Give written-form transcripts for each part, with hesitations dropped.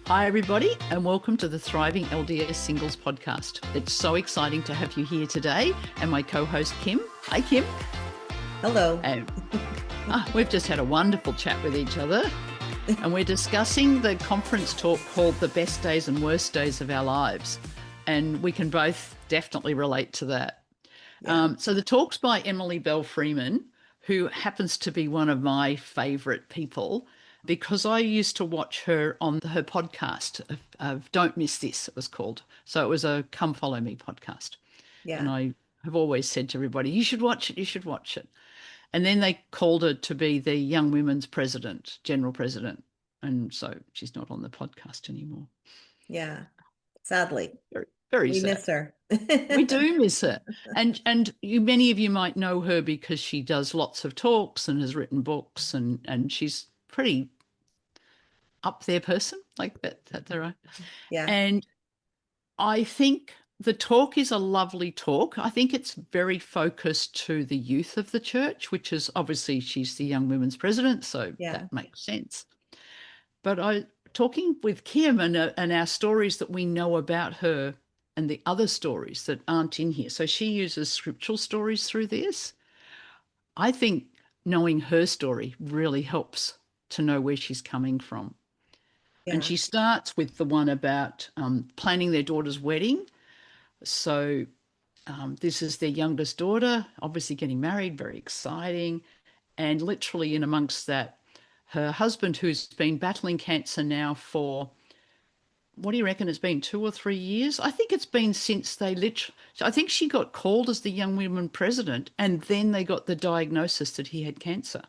Hi, everybody, and welcome to the Thriving LDS Singles Podcast. It's so exciting to have you here today, and my co-host, Kim. Hi, Kim. Hello. And we've just had a wonderful chat with each other, and we're discussing the conference talk called The Best Days and Worst Days of Our Lives, and we can both definitely relate to that. Yeah. So the talk's by Emily Bell Freeman, who happens to be one of my favourite people, because I used to watch her on her podcast of Don't Miss This, it was called. So it was a Come Follow Me podcast. And Yeah. I have always said to everybody, you should watch it, you should watch it. And then they called her to be the Young Women's President, General President. And so she's not on the podcast anymore. Yeah. Sadly. Very, very We sad. miss her. We do miss her. And many of you might know her because she does lots of talks and has written books, and she's pretty up there person, like that right. Yeah. And I think the talk is a lovely talk. I think it's very focused to the youth of the church, which is obviously she's the Young Women's President, so Yeah. that makes sense. But talking with Kim and our stories that we know about her and the other stories that aren't in here. So she uses scriptural stories through this. I think knowing her story really helps to know where she's coming from. Yeah. And she starts with the one about planning their daughter's wedding. So this is their youngest daughter, obviously getting married, very exciting. And literally in amongst that, her husband, who's been battling cancer now for, what do you reckon, it's been 2 or 3 years? I think it's been since I think she got called as the Young Women President, and then they got the diagnosis that he had cancer.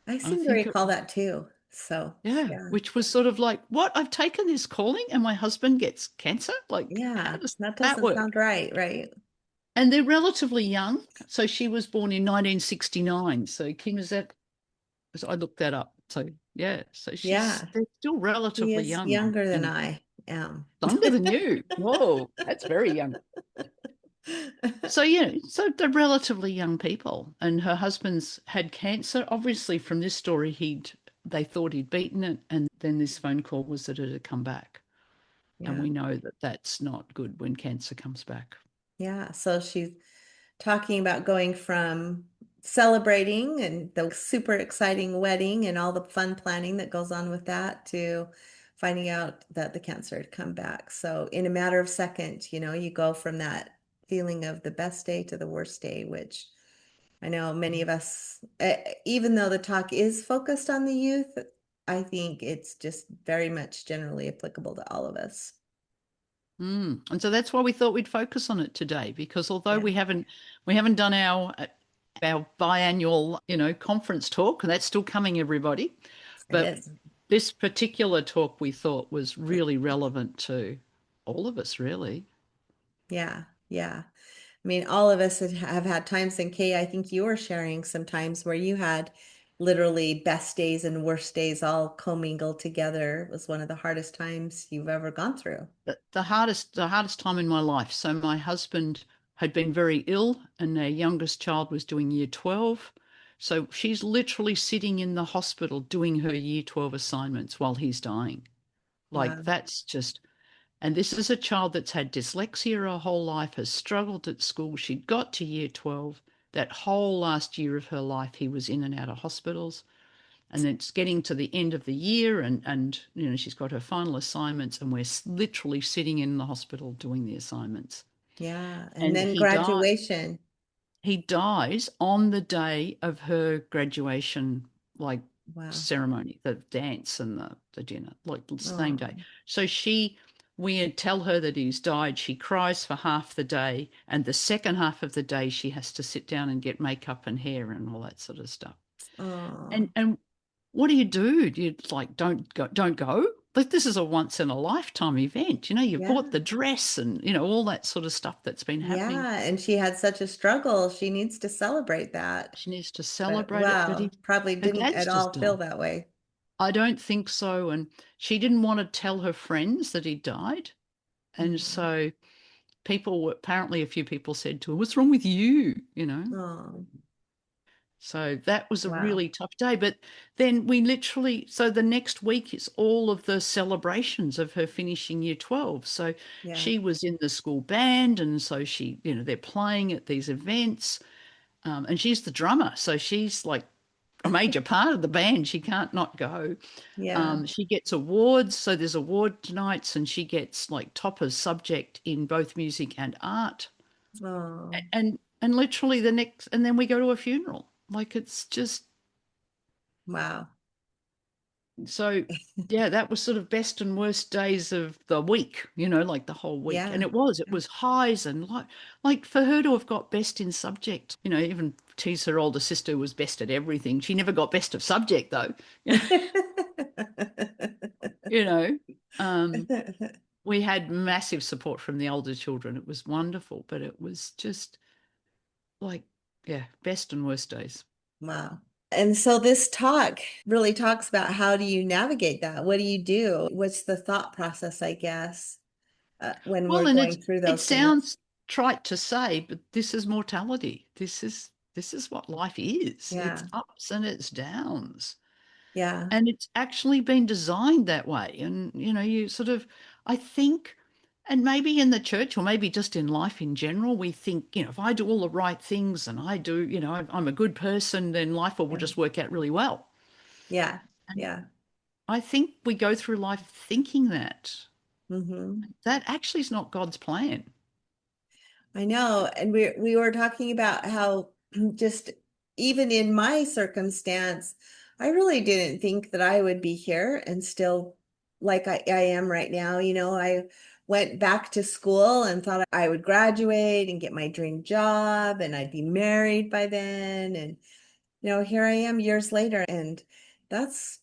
I seem to recall that too. So, Yeah, yeah. which was sort of like, what? I've taken this calling and my husband gets cancer? Like, how Yeah. does That that doesn't work? sound right. Right. And they're relatively young. So she was born in 1969. So Kim, I looked that up. So yeah, so Yeah. they're still He relatively is young younger than and I am. younger than you. Whoa, that's very young. So yeah, so they're relatively young people. And her husband's had cancer. Obviously, from this story, they thought he'd beaten it, and then this phone call was that it had come back. And Yeah. we know that that's not good when cancer comes back. Yeah. So she's talking about going from celebrating and the super exciting wedding and all the fun planning that goes on with that to finding out that the cancer had come back. So in a matter of seconds, you go from that feeling of the best day to the worst day, which I know many of us, even though the talk is focused on the youth, I think it's just very much generally applicable to all of us. And so that's why we thought we'd focus on it today, because although Yeah, we haven't done our biannual, conference talk, and that's still coming, everybody. it But is. this particular talk we thought was really relevant to all of us, really. Yeah, yeah. I mean, all of us have had times, and Kay, I think you were sharing some times where you had literally best days and worst days all commingled together. It was one of the hardest times you've ever gone through. The hardest time in my life. So my husband had been very ill, and their youngest child was doing year 12. So she's literally sitting in the hospital doing her year 12 assignments while he's dying. Like, Wow. that's just, and this is a child that's had dyslexia her whole life, has struggled at school. She'd got to year 12. That whole last year of her life, he was in and out of hospitals. And then it's getting to the end of the year, and she's got her final assignments, and we're literally sitting in the hospital doing the assignments. Yeah. And And then graduation. he dies on the day of her graduation, like, Wow. ceremony, the dance and the dinner, like the same day. Oh, So we tell her that he's died. She cries for half the day, and the second half of the day she has to sit down and get makeup and hair and all that sort of stuff. oh. And what do? Do you like don't go? Don't go? Like, this is a once in a lifetime event. You Yeah. bought the dress and all that sort of stuff that's been happening. Yeah. And she had such a struggle. She needs to celebrate that. She needs to But celebrate it, but wow, probably her didn't dad's at just all feel died. that way. I don't think so, and she didn't want to tell her friends that he died, and Mm. so apparently a few people said to her, "What's wrong with you?" Oh, So that was a Wow. really tough day. But then we literally, so the next week is all of the celebrations of her finishing year 12. So Yeah. she was in the school band. And so she, they're playing at these events. And she's the drummer. So she's like a major part of the band. She can't not go. Yeah. She gets awards. So there's award nights and she gets like topper's subject in both music and art. Oh, And literally the next, and then we go to a funeral. Like it's just, wow. so yeah, that was sort of best and worst days of the week, like the whole week. And Yeah. it was highs and like for her to have got best in subject, even T's her older sister was best at everything. She never got best of subject though. you know. Um, we had massive support from the older children. It was wonderful, but it was just like, yeah, best and worst days. Wow. And so this talk really talks about how do you navigate that? What do you do? What's the thought process, I guess, when we're Well, and going through it those things? sounds trite to say, but this is mortality. This is what life is. It's Yeah. ups and it's downs. Yeah. And it's actually been designed that way. And you sort of, I think, and maybe in the church or maybe just in life in general, we think, if I do all the right things and I do, I'm a good person, then life will Yeah. just work out really well. Yeah. And Yeah. I think we go through life thinking that. Hmm. That actually is not God's plan. I know. And we were talking about how just even in my circumstance, I really didn't think that I would be here and still like I am right now. I went back to school and thought I would graduate and get my dream job and I'd be married by then. And, here I am years later, and that's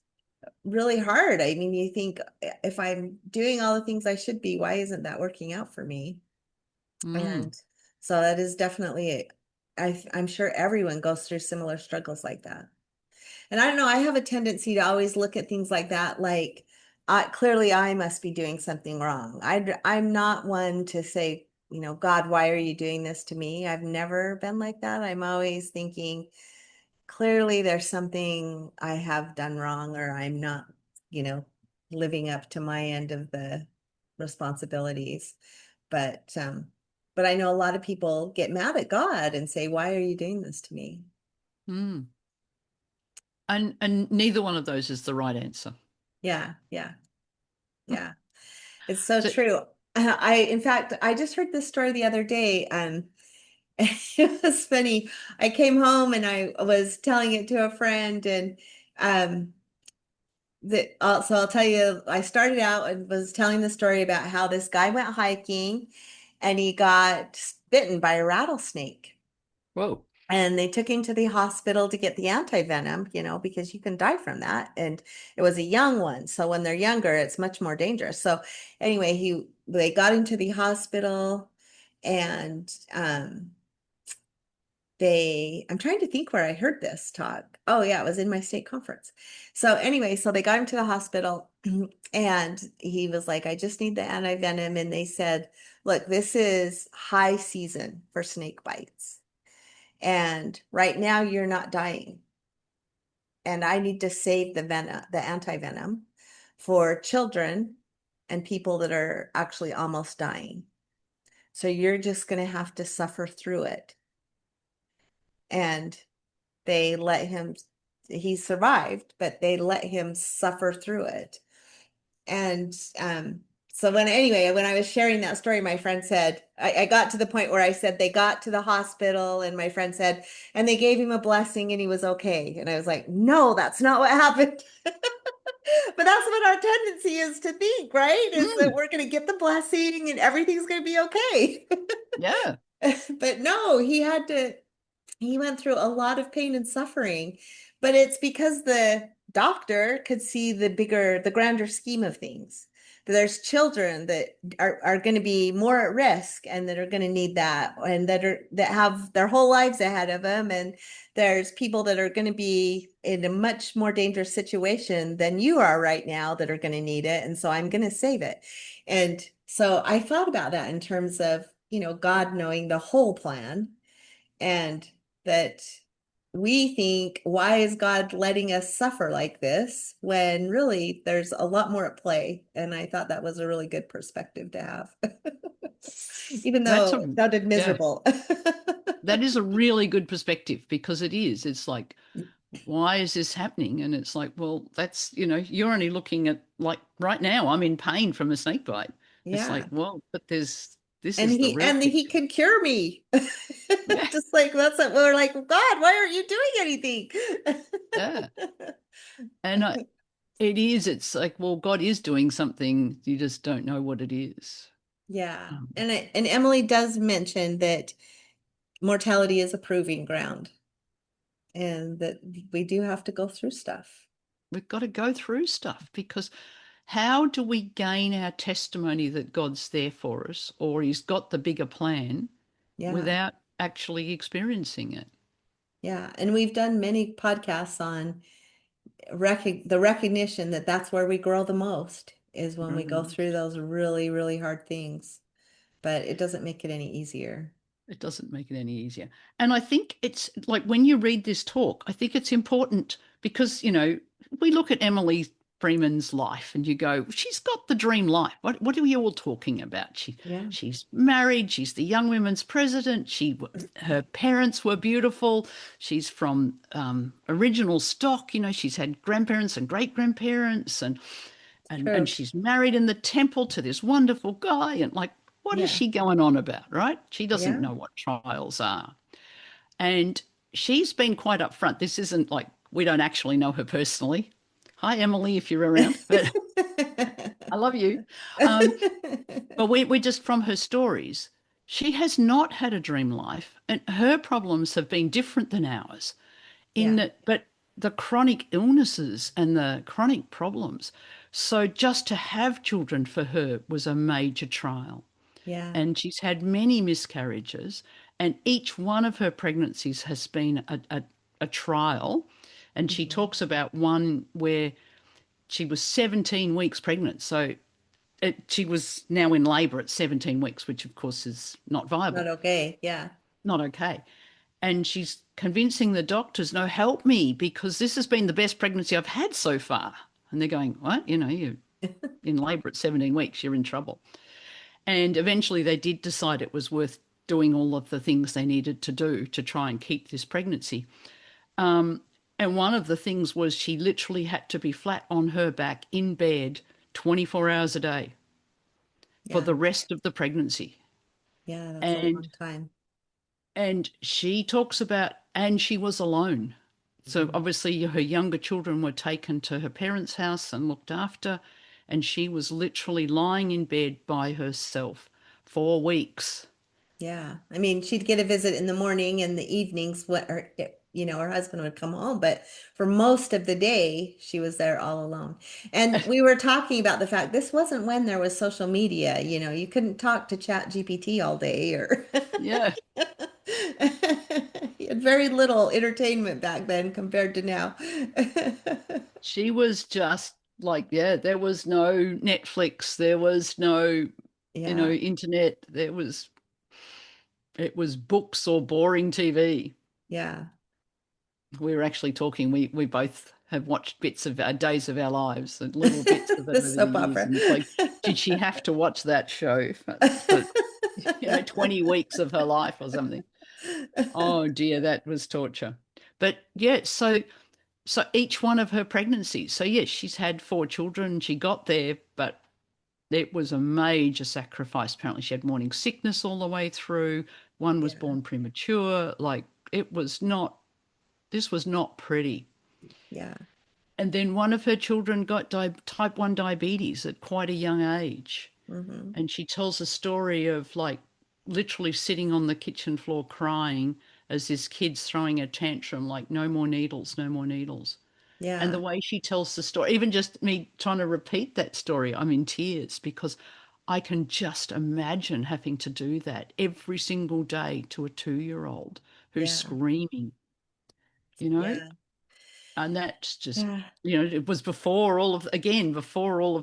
really hard. I mean, you think if I'm doing all the things I should be, why isn't that working out for me? Mm, And so that is definitely, I'm sure everyone goes through similar struggles like that. And I don't know, I have a tendency to always look at things like that, like clearly I must be doing something wrong. I'm not one to say, God, why are you doing this to me? I've never been like that. I'm always thinking, clearly there's something I have done wrong, or I'm not, you know, living up to my end of the responsibilities. But um, but I know a lot of people get mad at God and say, "Why are you doing this to me?" mm. And neither one of those is the right answer. Yeah, yeah, yeah. It's so So, true. In fact, I just heard this story the other day. It was funny. I came home and I was telling it to a friend, and um, so I'll tell you, I started out and was telling the story about how this guy went hiking and he got bitten by a rattlesnake. whoa. And they took him to the hospital to get the anti-venom, because you can die from that. And it was a young one. So when they're younger, it's much more dangerous. So anyway, they got him to the hospital, and I'm trying to think where I heard this talk. Oh yeah, it was in my state conference. So anyway, so they got him to the hospital and he was like, I just need the anti-venom. And they said, look, this is high season for snake bites. And right now you're not dying. And I need to save the venom, the anti-venom for children and people that are actually almost dying. So you're just going to have to suffer through it. And they let him, he survived, but they let him suffer through it. And so when I was sharing that story, my friend said, I got to the point where I said they got to the hospital, and my friend said, and they gave him a blessing and he was okay. And I was like, no, that's not what happened. But that's what our tendency is to think, right? Is that Mm, we're going to get the blessing and everything's going to be okay. yeah. But no, he went through a lot of pain and suffering, but it's because the doctor could see the grander scheme of things. There's children that are going to be more at risk and that are going to need that, and that have their whole lives ahead of them. And there's people that are going to be in a much more dangerous situation than you are right now that are going to need it. And so I'm going to save it. And so I thought about that in terms of, God knowing the whole plan, and that we think, why is God letting us suffer like this when really there's a lot more at play? And I thought that was a really good perspective to have, even That's though a it sounded yeah, miserable. that is a really good perspective because it is. It's like, why is this happening? And it's like, well, that's, you're only looking at like right now, I'm in pain from a snake bite. It's like, Yeah. well, but this And is the he real and he picture. can cure me. Yeah. Just like that's what we're like, God, why aren't you doing anything? Yeah. And it's like, well, God is doing something. You just don't know what it is. Yeah. Um, And Emily does mention that mortality is a proving ground and that we do have to go through stuff. we've got to go through stuff because how do we gain our testimony that God's there for us or he's got the bigger plan Yeah. without actually experiencing it? Yeah. And we've done many podcasts on the recognition that that's where we grow the most is when we go Mm. through those really, really hard things. But it doesn't make it any easier. It doesn't make it any easier. And I think it's like when you read this talk, I think it's important because, we look at Emily Freeman's life and you go, she's got the dream life. What are you all talking about? Yeah. She's married. She's the Young Women's president. Her parents were beautiful. She's from original stock. She's had grandparents and great grandparents, and True. she's married in the temple to this wonderful guy. And like, what is Yeah. she going on about, right? She doesn't Yeah. know what trials are. And she's been quite upfront. This isn't like we don't actually know her personally. Hi, Emily, if you're around, but I love you. Um, but we're just from her stories. She has not had a dream life, and her problems have been different than ours. Yeah. But the chronic illnesses and the chronic problems. So just to have children for her was a major trial. Yeah. And she's had many miscarriages, and each one of her pregnancies has been a trial. And she Mhm. talks about one where she was 17 weeks pregnant. So she was now in labor at 17 weeks, which of course is not Not viable, okay. Yeah. not okay. And she's convincing the doctors, no, help me because this has been the best pregnancy I've had so far. And they're going, what? You're in labor at 17 weeks, you're in trouble. And eventually they did decide it was worth doing all of the things they needed to do to try and keep this pregnancy. And one of the things was she literally had to be flat on her back in bed 24 hours a day for Yeah. the rest of the pregnancy. Yeah. That's a long And time. and she talks about, and she was alone. So Mhm. obviously her younger children were taken to her parents' house and looked after, and she was literally lying in bed by herself for weeks. Yeah. I mean, she'd get a visit in the morning and the evenings what her husband would come home, but for most of the day, she was there all alone. And we were talking about the fact this wasn't when there was social media, you couldn't talk to Chat GPT all day or Yeah, you had very little entertainment back then compared to now. she was just like, yeah, there was no Netflix, there was no, Yeah. internet, it was books or boring TV. Yeah. We were actually talking, we both have watched bits of our days of our lives and little bits of it The over the soap years. opera. And it's like, did she have to watch that show for 20 weeks of her life or something? Oh dear, that was torture. But yeah, so each one of her pregnancies. So yes, she's had 4 children. She got there, but it was a major sacrifice. Apparently, she had morning sickness all the way through. One was Yeah. born premature. Like it was not. This was not pretty. Yeah. And then one of her children got type 1 diabetes at quite a young age. Hmm. And she tells a story of like literally sitting on the kitchen floor crying as this kid's throwing a tantrum, like, no more needles, no more needles. And the Yeah. way she tells the story, even just me trying to repeat that story, I'm in tears because I can just imagine having to do that every single day to a 2-year-old who's Yeah. screaming, you know? Yeah. And that's just, Yeah. it was before all of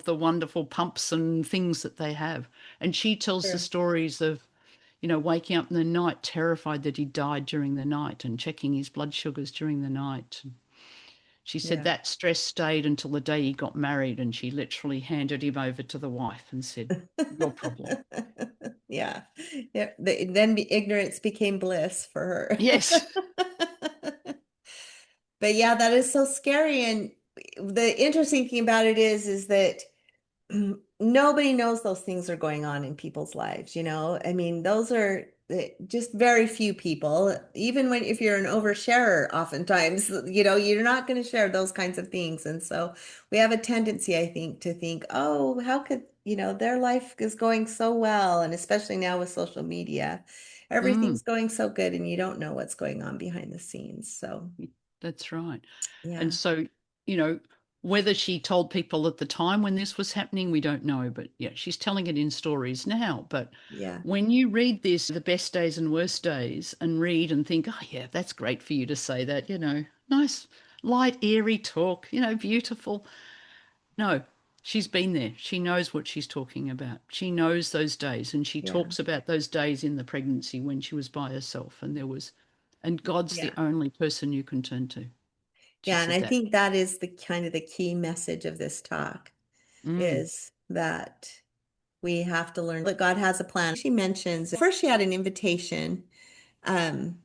the wonderful pumps and things that they have. And she tells the Sure. stories of, waking up in the night terrified that he died during the night and checking his blood sugars during the night. She said Yeah. that stress stayed until the day he got married, and she literally handed him over to the wife and said, your problem. Yeah. Yeah. Then ignorance became bliss for her. Yes. But yeah, that is so scary. And the interesting thing about it is that nobody knows those things are going on in people's lives, I mean, those are just very few people. Even if you're an oversharer, oftentimes, you're not going to share those kinds of things. And so we have a tendency, I think, to think, oh, how could, their life is going so well. And especially now with social media, Mm, everything's going so good and you don't know what's going on behind the scenes. So that's right. And yeah, so, you know, whether she told people at the time when this was happening, we don't know. But yeah, she's telling it in stories now. But yeah, when you read this, the best days and worst days, and read and think, oh, yeah, that's great for you to say that, nice, light, airy talk, beautiful. No, she's been there. She knows what she's talking about. She knows those days. And she yeah, talks about those days in the pregnancy when she was by herself. And God's the yeah. only person you can turn to. She Yeah, and said I that. think that is the kind of the key message of this talk Mm, is that we have to learn that God has a plan. She mentions first she had an invitation, um,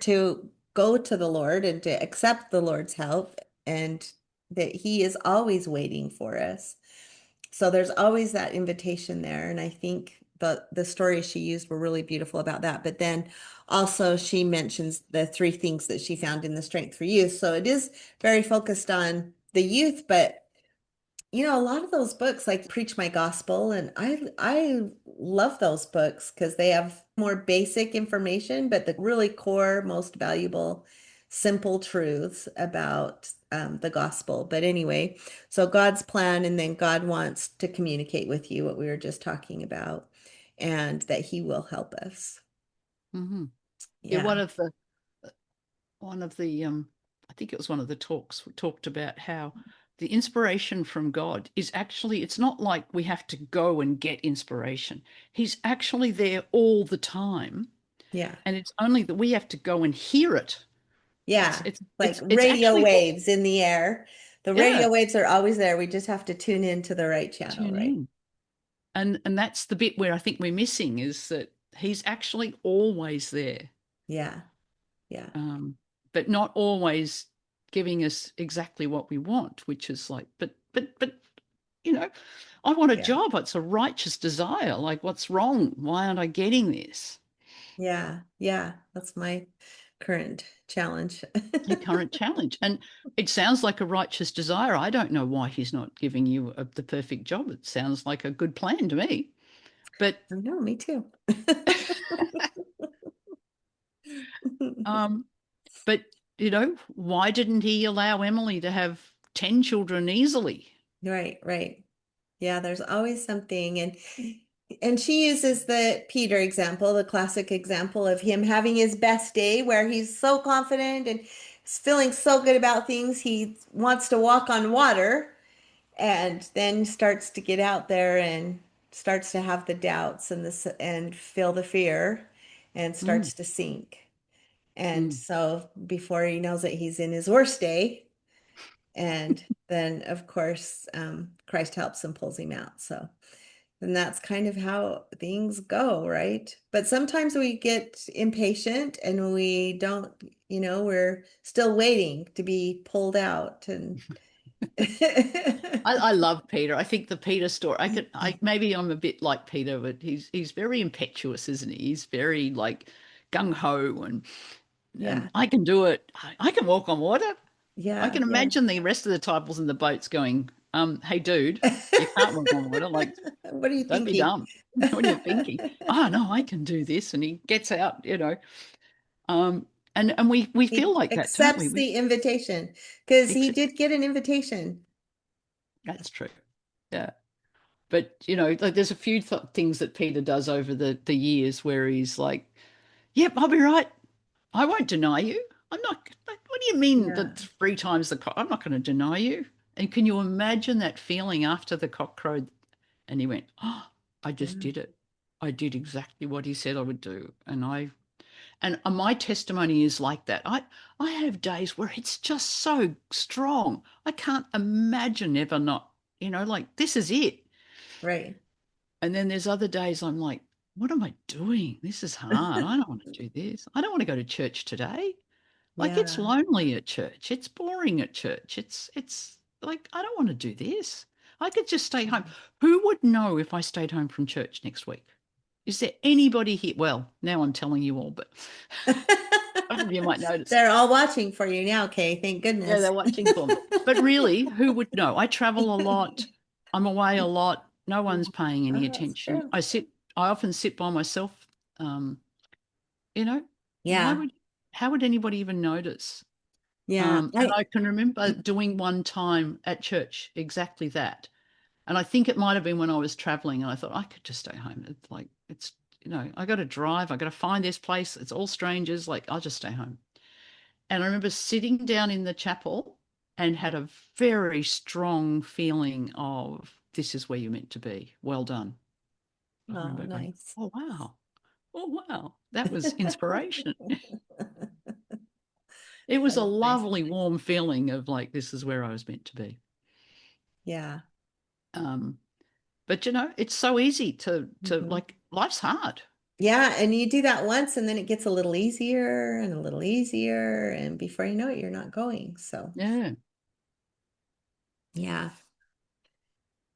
to go to the Lord and to accept the Lord's help and that He is always waiting for us. So there's always that invitation there. And I think the stories she used were really beautiful about that. But then also she mentions the three things that she found in the Strength for Youth. So it is very focused on the youth, but a lot of those books like Preach My Gospel, and I love those books because they have more basic information, but the really core, most valuable, simple truths about the gospel. But anyway, so God's plan, and then God wants to communicate with you what we were just talking about, and that He will help us. hmm Yeah, Yeah, I think it was one of the talks we talked about how the inspiration from God is actually, it's not like we have to go and get inspiration. He's actually there all the time. yeah, And it's only that we have to go and hear it. It's yeah. it's Like it's radio actually there. waves in the air. The Yeah, radio waves are always there. We just have to tune into the right channel, tune right? in. And that's the bit where I think we're missing is that he's actually always there. Yeah. Yeah. um, but not always giving us exactly what we want, which is like, but, you know, I want a Yeah. job. It's a righteous desire. Like, what's wrong? Why aren't I getting this? Yeah. Yeah. That's my current challenge. A current challenge. And it sounds like a righteous desire. I don't know why he's not giving you the perfect job. It sounds like a good plan to me. But, No, me too. um, but, why didn't he allow Emily to have 10 children easily? Right, right. Yeah, there's always something. And she uses the Peter example, the classic example of him having his best day where he's so confident and feeling so good about things. He wants to walk on water and then starts to get out there and starts to have the doubts and feel the fear and Mm, starts to sink. And mm. so before he knows it, he's in his worst day. And then, of course, Christ helps and pulls him out. So, and that's kind of how things go, right? But sometimes we get impatient and we don't, we're still waiting to be pulled out. And I love Peter. I think the Peter story. Maybe I'm a bit like Peter, but he's very impetuous, isn't he? He's very like gung ho and yeah, I can do it. I can walk on water. I yeah, can yeah. imagine the rest of the disciples in the boats going, hey dude, you can't walk on water. Like, What are you don't be thinking? dumb. What are you thinking? Oh no, I can do this. And he gets out. Um, and we feel He like that, don't we? accepts the invitation because he Except did get an invitation. that's true. Yeah. But like there's a few things that Peter does over the years where he's like, "Yep, I'll be right. I won't deny you. I'm not. What do you mean Yeah. that three times the cock? I'm not going to deny you." And can you imagine that feeling after the cock crowed? And he went, "Oh, I just Yeah. did it. I did exactly what he said I would do. And my testimony is like that. I have days where it's just so strong. I can't imagine ever not, like this is it. Right. And then there's other days I'm like, what am I doing? This is hard. I don't want to do this. I don't want to go to church today. Like it's Yeah. lonely at church. It's boring at church. It's like I don't want to do this. I could just stay home. Who would know if I stayed home from church next week? Is there anybody here? Well, now I'm telling you all, but some of you might notice. They're all watching for you now, Kay. Thank Yeah, goodness. they're watching for me. But really, who would know? I travel a lot. I'm away a lot. No one's paying any Oh, that's attention. true. I often sit by myself. Um, you know, why Yeah. would, how would anybody even notice? Yeah. And I can remember doing one time at church exactly that. And I think it might have been when I was traveling and I thought I could just stay home. It's like, I got to drive. I got to find this place. It's all strangers. Like, I'll just stay home. And I remember sitting down in the chapel and had a very strong feeling of this is where you're meant to be. Well done. I Oh, remember going, nice. oh, wow. Oh, wow. That was inspiration. It was That a is nice. lovely, warm feeling of like, this is where I was meant to be. Yeah. Um, but it's so easy to Hmm. like, life's hard. Yeah, and you do that once and then it gets a little easier and a little easier, and before you know it, you're not going. So, Yeah. yeah.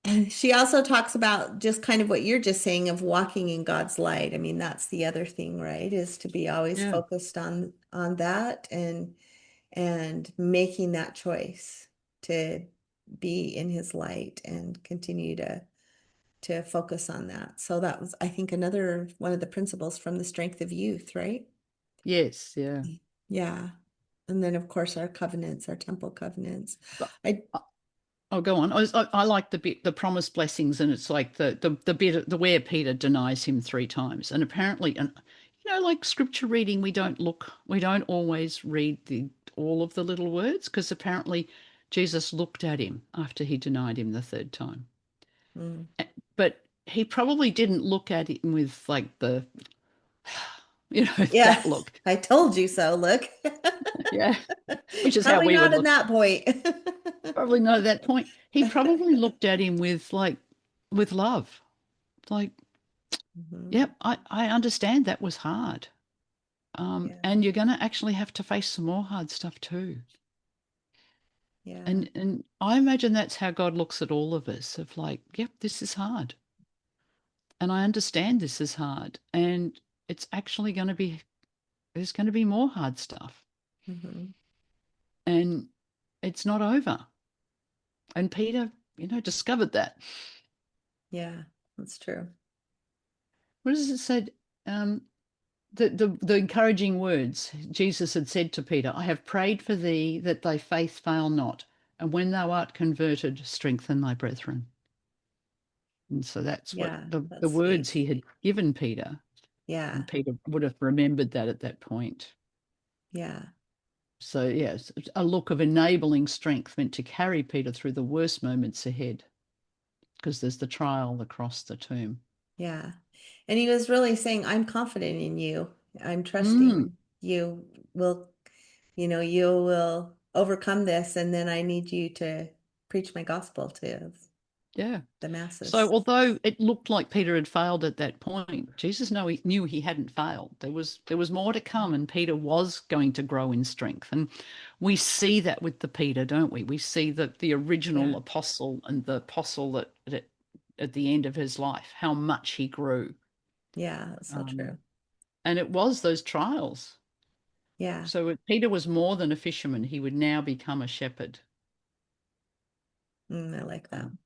And she also talks about just kind of what you're just saying of walking in God's light. I mean, that's the other thing, right? Is to be always Yeah. focused on that and making that choice to be in his light and continue to focus on that. So that was, I think, another one of the principles from the Strength of Youth, right? Yes. Yeah. Yeah. And then, of course, our covenants, our temple covenants. But I, I'll go on. I like the bit, the promised blessings, and it's like the bit, the where Peter denies him 3 times, and apparently, and like scripture reading, we don't always read the all of the little words because apparently Jesus looked at him after he denied him the 3rd time, mm, but he probably didn't look at him with like the yeah, that look, I told you so. Look, yeah, which is how probably we not would in look. that point. Probably not at that point. He probably looked at him with like with love. Like, Mhm. yep, I understand that was hard. Yeah, And you're gonna actually have to face some more hard stuff too. yeah, And I imagine that's how God looks at all of us, of like, yep, this is hard. And I understand this is hard. And it's actually there's gonna be more hard stuff. hmm, And it's not over. And Peter, discovered that. yeah, that's true. What does it say? Um, the encouraging words Jesus had said to Peter, I have prayed for thee that thy faith fail not, and when thou art converted, strengthen thy brethren. And so that's what Yeah, the that's words sweet. he had given Peter, Yeah, and Peter would have remembered that at that point. yeah, So yes, a look of enabling strength meant to carry Peter through the worst moments ahead, because there's the trial, the cross, the tomb. yeah. And he was really saying, I'm confident in you. I'm Mm, trusting you will, you will overcome this. And then I need you to preach my gospel to yeah. the So masses. although it looked like Peter had failed at that point, Jesus knew he hadn't failed. There was more to come, and Peter was going to grow in strength. And we see that with the Peter, don't we? We see that the original Yeah, apostle and the apostle that at the end of his life, how much he grew. yeah, that's so Um, true. and it was those trials. Yeah, So Peter was more than a fisherman; he would now become a shepherd. I like that. Um,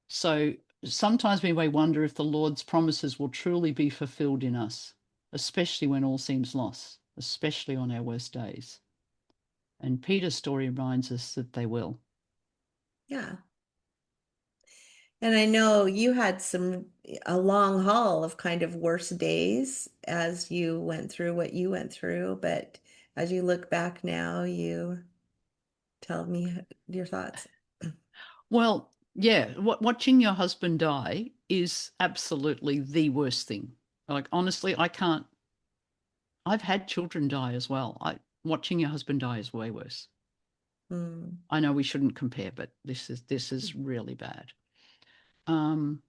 So sometimes we may wonder if the Lord's promises will truly be fulfilled in us, especially when all seems lost, especially on our worst days. And Peter's story reminds us that they will. Yeah. And I know you had a long haul of kind of worse days as you went through what you went through, but as you look back now, you tell me your thoughts. Well, yeah, watching your husband die is absolutely the worst thing. Like, honestly, I can't. I've had children die as well. Watching your husband die is way worse. Mm, I know we shouldn't compare, but this is really bad. Um,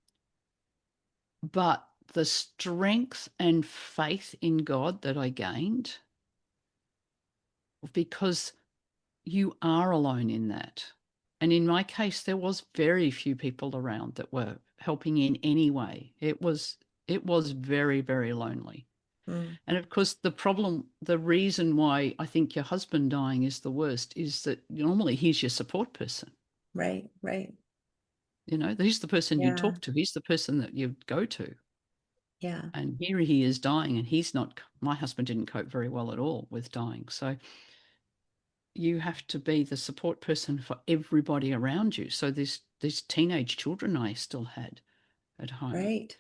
but the strength and faith in God that I gained, because you are alone in that. And in my case, there was very few people around that were helping in any way. It was very, very lonely. mm, And of course, the reason why I think your husband dying is the worst is that normally he's your support person. right, right. He's the person you Yeah, talk to. He's the person that you go to. yeah, And here he is dying, and my husband didn't cope very well at all with dying. So you have to be the support person for everybody around you. So these teenage children I still had at home, right.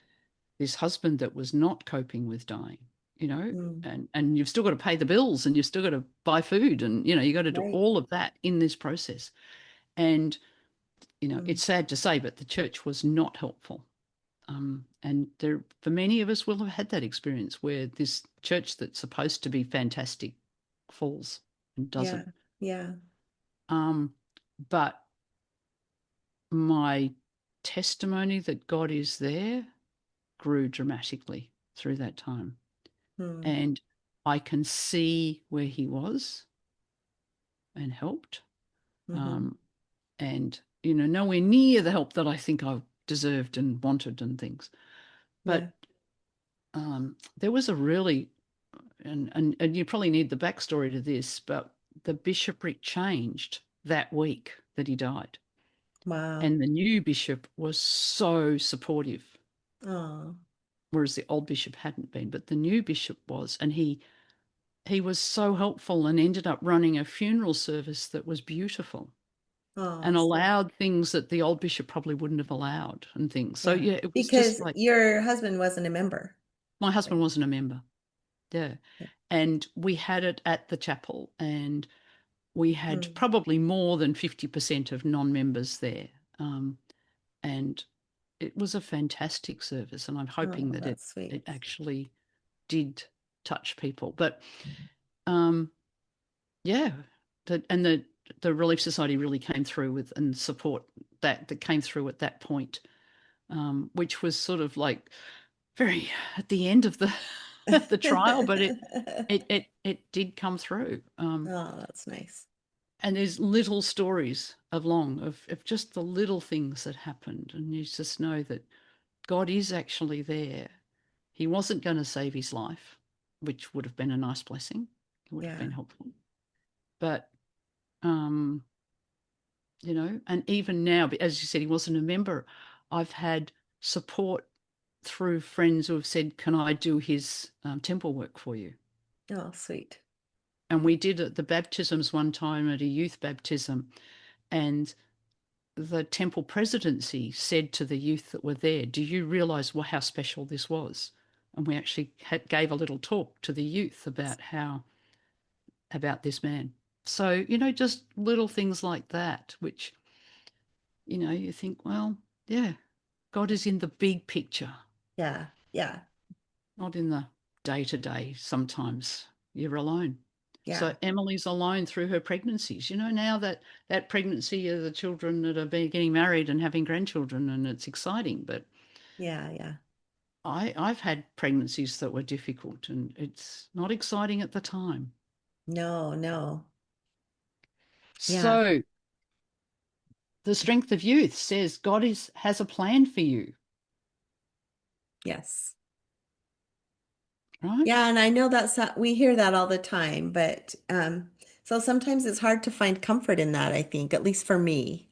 this husband that was not coping with dying, Mm, and you've still got to pay the bills, and you've still got to buy food, and you got to do right. all of that in this process. And Mm, it's sad to say, but the church was not helpful. And for many of us, will have had that experience where this church that's supposed to be fantastic falls and yeah, doesn't. yeah. Um, but my testimony that God is there grew dramatically through that time. Mm, And I can see where he was and helped. mm-hmm. Um, and, nowhere near the help that I think I deserved and wanted and things. Yeah. But there was a really, and you probably need the backstory to this, but the bishopric changed that week that he died. Wow. And the new bishop was so supportive, Oh, whereas the old bishop hadn't been. But the new bishop was, and he was so helpful and ended up running a funeral service that was beautiful oh, and sweet. allowed things that the old bishop probably wouldn't have allowed and things. So Yeah. yeah, it was just Because like your husband wasn't a member. my Right. husband wasn't a member. Yeah. Yeah. And we had it at the chapel, and we had Mm. probably more than 50% of non-members there. Um, and it was a fantastic service, and I'm hoping Oh, that it that's sweet. it actually did touch people. But um, yeah, the Relief Society really came through with and support that came through at that point, which was sort of like very at the end of the the trial, but it did come through. Oh, that's nice. And there's little stories of just the little things that happened, and you just know that God is actually there. He wasn't going to save his life, which would have been a nice blessing. It would have Yeah. been helpful. But, um, and even now, as you said, he wasn't a member. I've had support through friends who have said, can I do his temple work for you? Oh, sweet. And we did the baptisms one time at a youth baptism, and the temple presidency said to the youth that were there, do you realize how special this was? And we actually gave a little talk to the youth about this man. So, just little things like that, which, you think, well, yeah, God is in the big picture, Yeah. Yeah. not in the day to day. Sometimes you're alone. So Yeah. Emily's alone through her pregnancies. Now that pregnancy are the children that are getting married and having grandchildren, and it's exciting. But Yeah. Yeah. I've had pregnancies that were difficult, and it's not exciting at the time. No, no. Yeah. So the strength of youth says God has a plan for you, Yes. right? Yeah, and I know we hear that all the time, but so sometimes it's hard to find comfort in that, I think, at least for me.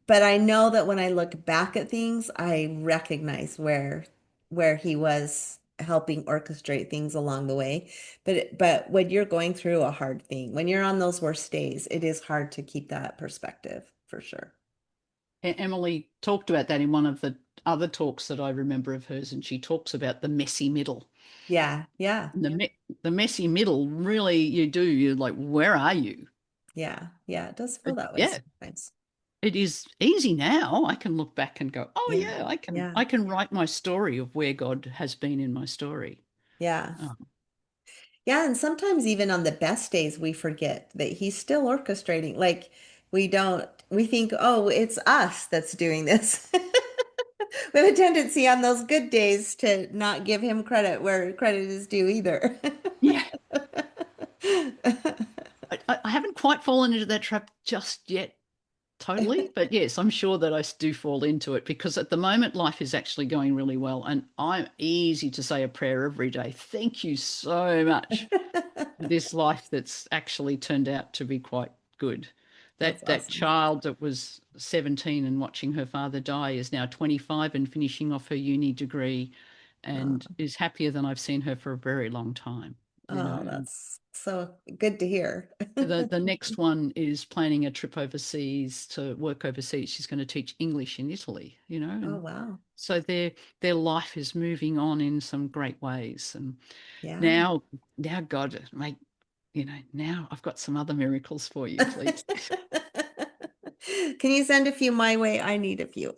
But I know that when I look back at things, I recognize where he was helping orchestrate things along the way. But when you're going through a hard thing, when you're on those worst days, it is hard to keep that perspective for sure. Emily talked about that in one of the other talks that I remember of hers, and she talks about the messy middle. Yeah, yeah, And the messy middle, really, you're like, where are you? yeah, yeah. It does feel But that way yeah, sometimes. it is easy now. I can look back and go, oh Yeah. yeah, Yeah. I can write my story of where God has been in my story. Yeah. Um, Yeah, and sometimes even on the best days, we forget that he's still orchestrating. Like we think, oh, it's us that's doing this. We have a tendency on those good days to not give him credit where credit is due either. yeah, I haven't quite fallen into that trap just yet, totally. But yes, I'm sure that I do fall into it because at the moment life is actually going really well. And I'm easy to say a prayer every day. Thank you so much for this life that's actually turned out to be quite good. That's That awesome. child that was 17 and watching her father die is now 25 and finishing off her uni degree Oh, and is happier than I've seen her for a very long time, you know. oh, And that's so good to hear. the next one is planning a trip overseas to work overseas. She's going to teach English in Italy, you know, Oh, and wow. so their life is moving on in some great ways. And Yeah. now God, make now I've got some other miracles for you, please. Can you send a few my way? I need a few.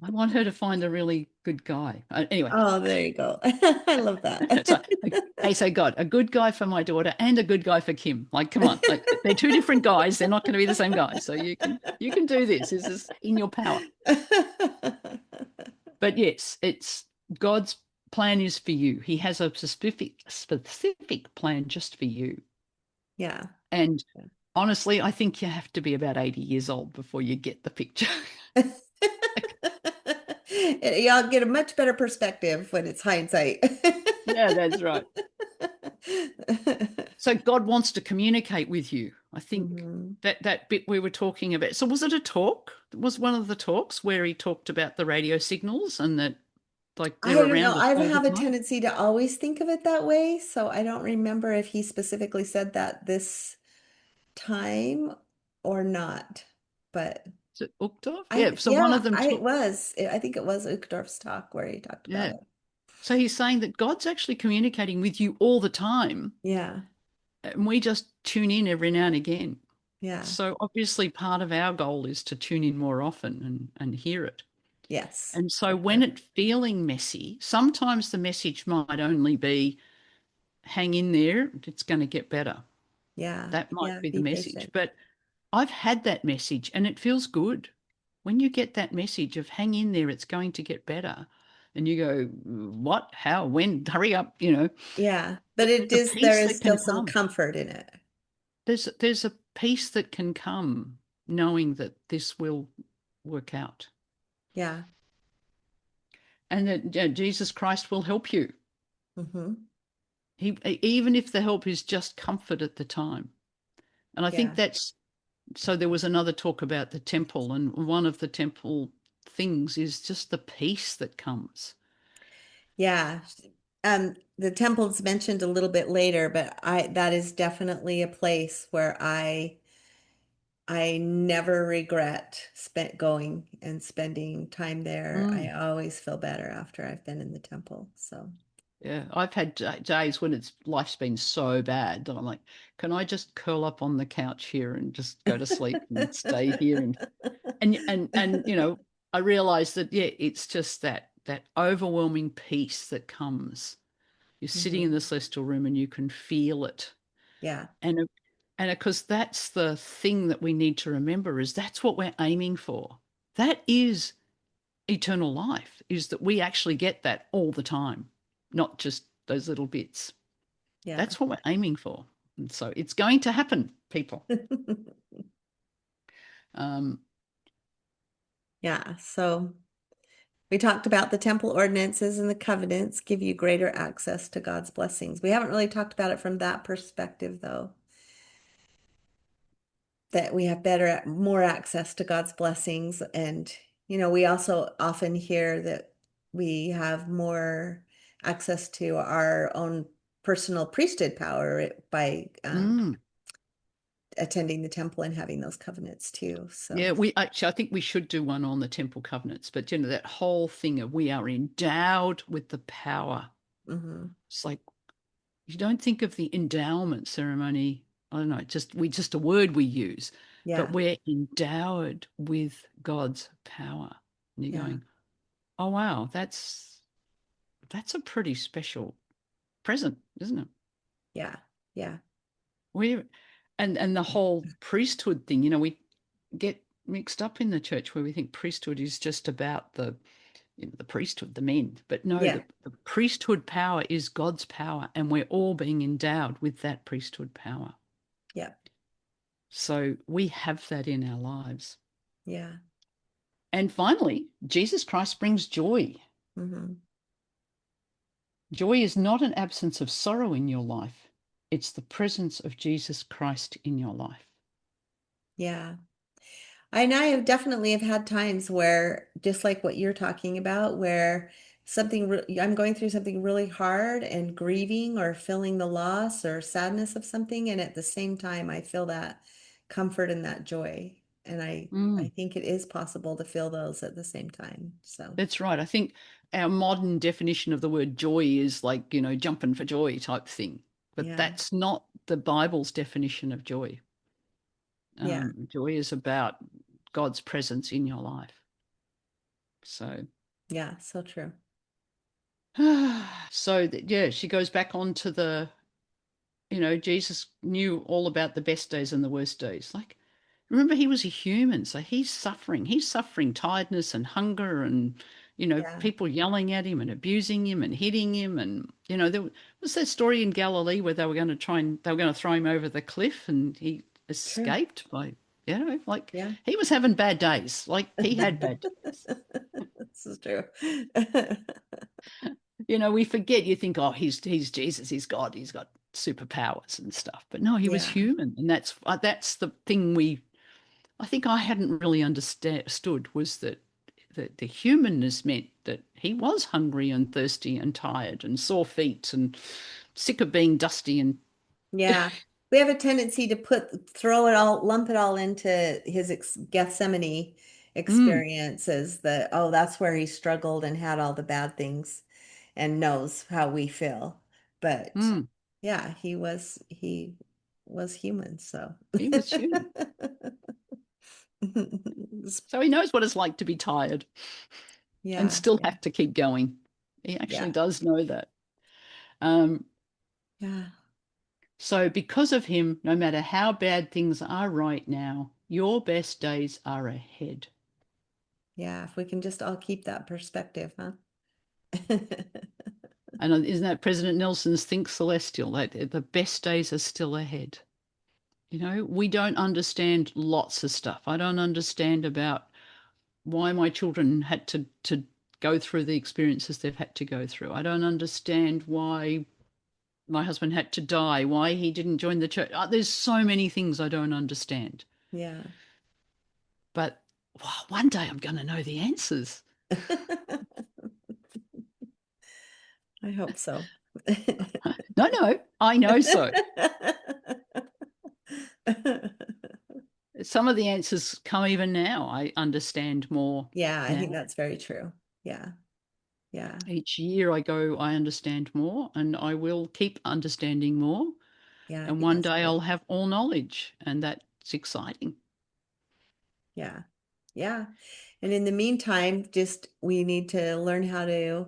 I want her to find a really good guy. Anyway, Oh, there you go. I love so that. hey, so God, a good guy for my daughter and a good guy for Kim. Like, come on, like they're two different guys. They're not going to be the same guy. So you can do this. This is in your power. But yes, it's God's plan is for you. He has a specific plan just for you. Yeah. And honestly, I think you have to be about 80 years old before you get the picture. Y'all get a much better perspective when it's hindsight. Yeah, that's right. So God wants to communicate with you. I think hmm that bit we were talking about. So was it a talk? Was one of the talks where he talked about the radio signals and that like I they're don't know. around us I all the have a time? tendency to always think of it that way, so I don't remember if he specifically said that this time or not. But Is it Uchtdorf? Yeah. I, So one of yeah, them I it talked. was. I think it was Uchtdorf's talk where he talked about Yeah. it. So he's saying that God's actually communicating with you all the time, Yeah, and we just tune in every now and again. yeah, So obviously part of our goal is to tune in more often and hear it. yes, And so for when sure. it's feeling messy, sometimes the message might only be hang in there, it's going to get better. Yeah, That might yeah, be the be message. patient. But I've had that message and it feels good. When you get that message of hang in there, it's going to get better. And you go, what, how, when, hurry up, Yeah, but it the is, there peace is that still can some come. comfort in it. There's a peace that can come knowing that this will work out Yeah. and that Jesus Christ will help you. hmm Even if the help is just comfort at the time. And I think Yeah. that's so there was another talk about the temple, and one of the temple things is just the peace that comes. Yeah. The temple's mentioned a little bit later, but that is definitely a place where I never regret spent going and spending time there. I Mm. always feel better after I've been in the temple. So, Yeah, I've had days when life's been so bad that I'm like, can I just curl up on the couch here and just go to sleep and stay here and I realize that yeah, it's just that overwhelming peace that comes. You're sitting in hmm the celestial room and you can feel it. Yeah. And and of course that's the thing that we need to remember is that's what we're aiming for. That is eternal life, is that we actually get that all the time, not just those little bits. Yeah. That's what we're aiming for. And so it's going to happen, people. Um, Yeah. So we talked about the temple ordinances and the covenants give you greater access to God's blessings. We haven't really talked about it from that perspective, though, that we have more access to God's blessings. And, we also often hear that we have more access to our own personal priesthood power by mm, attending the temple and having those covenants too. So, yeah, we actually, I think we should do one on the temple covenants, but that whole thing of we are endowed with the power. mhm. It's like you don't think of the endowment ceremony. I don't know, just a word we use. but Yeah. we're endowed with God's power. And you're Yeah. going, oh wow, that's a pretty special present, isn't it? Yeah. Yeah. We and the whole priesthood thing, we get mixed up in the church where we think priesthood is just about the priesthood, the men. But no, Yeah. the priesthood power is God's power, and we're all being endowed with that priesthood power. Yeah. So we have that in our lives. Yeah. And finally, Jesus Christ brings joy. Hmm. Joy is not an absence of sorrow in your life, it's the presence of Jesus Christ in your life. Yeah. And I have definitely have had times where, just like what you're talking about, where I'm going through something really hard and grieving or feeling the loss or sadness of something, and at the same time, I feel that comfort and that joy. And I Mm, think it is possible to feel those at the same time. So, that's right. I think our modern definition of the word joy is like, jumping for joy type thing. But yeah, that's not the Bible's definition of joy. yeah, Joy is about God's presence in your life. So, yeah, so true. yeah, she goes back on to Jesus knew all about the best days and the worst days. Like, remember, he was a human, so he's suffering. He's suffering tiredness and hunger and, Yeah, people yelling at him and abusing him and hitting him. And, there was that story in Galilee where they were going to throw him over the cliff and he true. escaped by, like Yeah. he was having bad days. Like he had bad days. This is true. We forget, you think, oh, he's Jesus, he's God, he's got superpowers and stuff. But no, he was Yeah, human. And that's the thing I think I hadn't really understood was that the humanness meant that he was hungry and thirsty and tired and sore feet and sick of being dusty and yeah. We have a tendency to lump it all into his ex Gethsemane mm, experiences that, oh, that's where he struggled and had all the bad things and knows how we feel. But mm, yeah, he was human, so he was human. So he knows what it's like to be tired and yeah, still yeah, have to keep going. He actually yeah, does know that. Um, yeah, so because of him, no matter how bad things are right now, your best days are ahead. yeah. If we can just all keep that perspective, huh? And isn't that President Nelson's Think Celestial? Like the best days are still ahead. We don't understand lots of stuff. I don't understand about why my children had to go through the experiences they've had to go through. I don't understand why my husband had to die, why he didn't join the church. There's so many things I don't understand. Yeah. But wow, one day I'm going to know the answers. I hope so. No, no, I know so. Some of the answers come even now. I understand more Yeah, I think now. that's very true. Yeah, yeah, Each year I understand more and I will keep understanding more. yeah, I And think one that's day great. I'll have all knowledge, and that's exciting. Yeah, yeah. And in the meantime, just we need to learn how to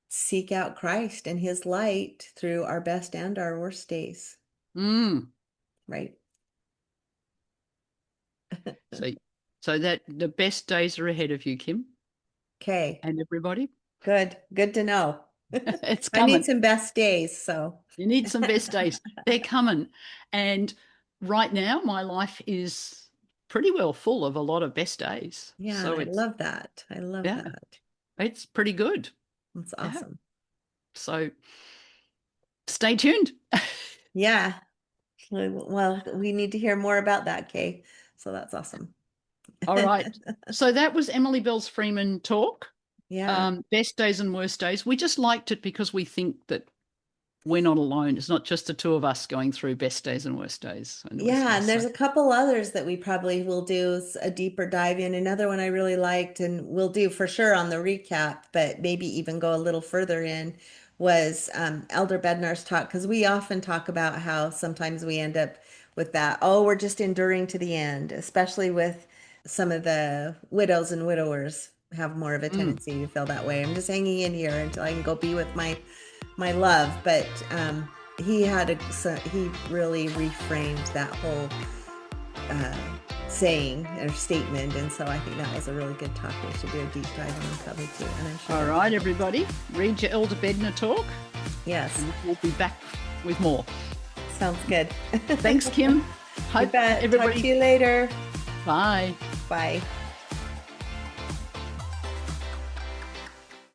seek out Christ and his light through our best and our worst days, Mm. right? So, so that the best days are ahead of you, Kim, Okay, and everybody. good. Good to know. It's I need coming. some best days, so You need some best days. They're coming. And right now, my life is pretty well full of a lot of best days. yeah, and So I love that. I love yeah, that. it's pretty good. That's Yeah. awesome. So stay tuned. Yeah. Well, we need to hear more about that, Kay. So that's awesome. All right. So that was Emily Bells Freeman talk. Yeah. Best days and worst days. We just liked it because we think that we're not alone. It's not just the two of us going through best days and worst days and worst Yeah, days. and So, there's a couple others that we probably will do a deeper dive in. Another one I really liked, and we'll do for sure on the recap, but maybe even go a little further in, was Elder Bednar's talk, because we often talk about how sometimes we end up with that. Oh, we're just enduring to the end, especially with some of the widows and widowers have more of a tendency to feel that way. I'm just hanging in here until I can go be with my love. But he really reframed that whole saying or statement, and so I think that was a really good talk. We should do a deep dive on probably too. And I'm sure. All right, everybody, read your Elder Bedner talk. Yes, and we'll be back with more. Sounds good. Thanks, Kim. Hope everybody. Talk to you later. Bye. Bye.